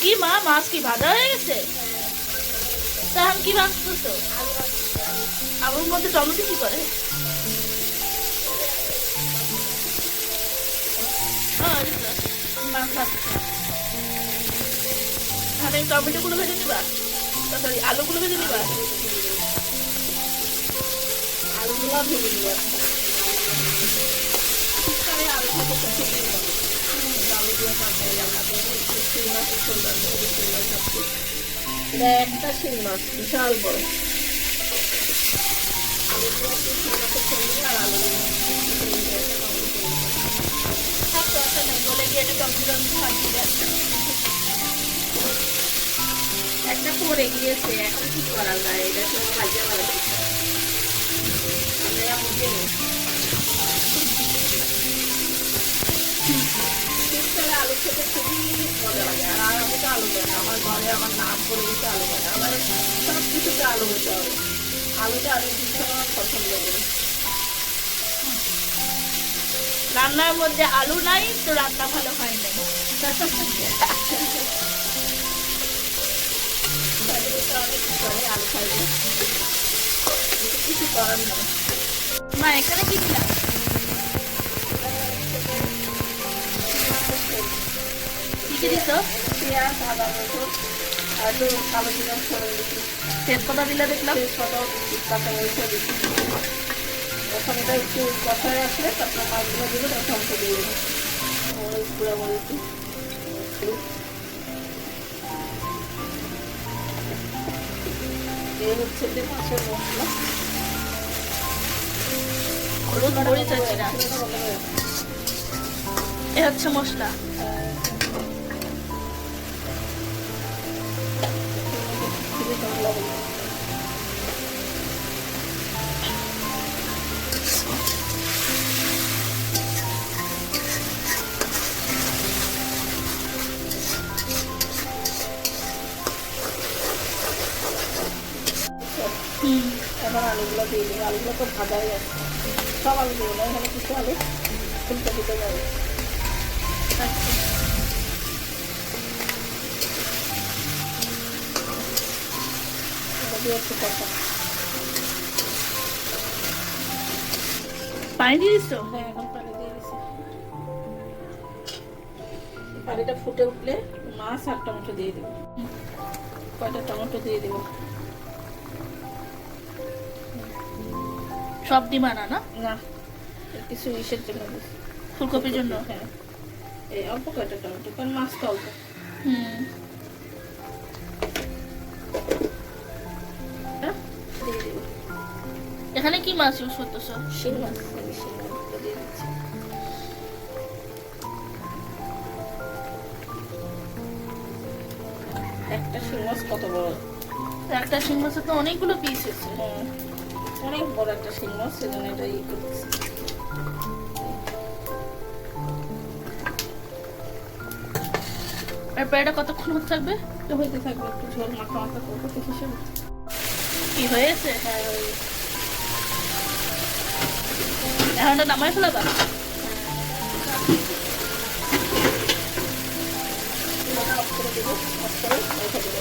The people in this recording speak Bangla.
কি মা, মাছ কি ভাজা হয়ে গেছে? তা আমি কি ভাজতেছো? আলুর মধ্যে টমেটো কি করে? মাছ ভাজছে। তাহলে টমেটো গুলো ভেজে নিবা, সরি আলুগুলো ভেজে নিবা। আলুগুলো ভেজে নিবা। একটা শিং মাছ বিশাল বড়। একটা পড়ে গিয়েছে, এখন কি করা যায়? এটা তো ভাজা ভালো আমরা বুঝে নিই। আলু খেতে খুবই মজা লাগে। আর আমি তো আলু খাই না, আমার ঘরে আমার নাম করে দিতে আলু খাই না, আমার সব কিছুতে আলু হতে হবে। আলুটা আমি ভীষণ পছন্দ করি। রান্নার মধ্যে আলু নাই তো রান্না ভালো হয় নাই। আলু খাইবে, কিছু করার নেই। মা এখানে কি দিলাম? কি কি দিছো? পেঁয়াজ, আদা, রসুন আর একটু কালো জিরা ফোড়ন দিচ্ছি। তেজপাতা দিলে দেখলাম। তেজপাতাও দিচ্ছি, কাঁচামরিচও দিচ্ছি। এখন এটা একটু কষায় আসলে তারপর মাছগুলো দিলে তার ধ্বংস দিয়ে দেবো। মরিচ গুঁড়া মরিচ এই হচ্ছে যে মাছের মশলা। হলুদ মরিচ আছে না, এ হচ্ছে মশলা। এখন আলুগুলো দিয়ে দেবো। আলুগুলো তো ভাজাই আছে, সব আলু দেবো না, এখানে কিছু আলু ফুলটা দিতে যাবে। পানি দিয়ে দিছো? হ্যাঁ, এখন পানি দিয়ে দিচ্ছি। পানিটা ফুটে উঠলে মাছ আর টমেটো দিয়ে দেবো। কয়টা টমেটো দিয়ে দেবো। সব দিবা না? না না, কিছু ইসের জন্য দিচ্ছি, ফুলকপির জন্য। হ্যাঁ, এই অল্প কয়টা টমেটো, কারণ মাছটা অল্প। দিয়ে দেবো। এখানে কি মাছ ইউজ করতেছো? শিং মাছ, শিং মাছগুলো দিয়ে দিচ্ছি। একটা শিং মাছ কত বড়? একটা শিং মাছের তো অনেকগুলো পিস হয়েছে। হ্যাঁ, অনেক বড় একটা শিং মাছ, সেজন্য এটা ই করতেছি। এরপর এটা কতক্ষণ হতে থাকবে? তো হইতে থাকবে, একটু ঝোল মাখা মাখা করবো তো হিসেবে। কি হয়েছে? হ্যাঁ, ওই এখন এটা নামাই ফেলাবা? অফ করে দেবো, অফ করে রেখে দেবো।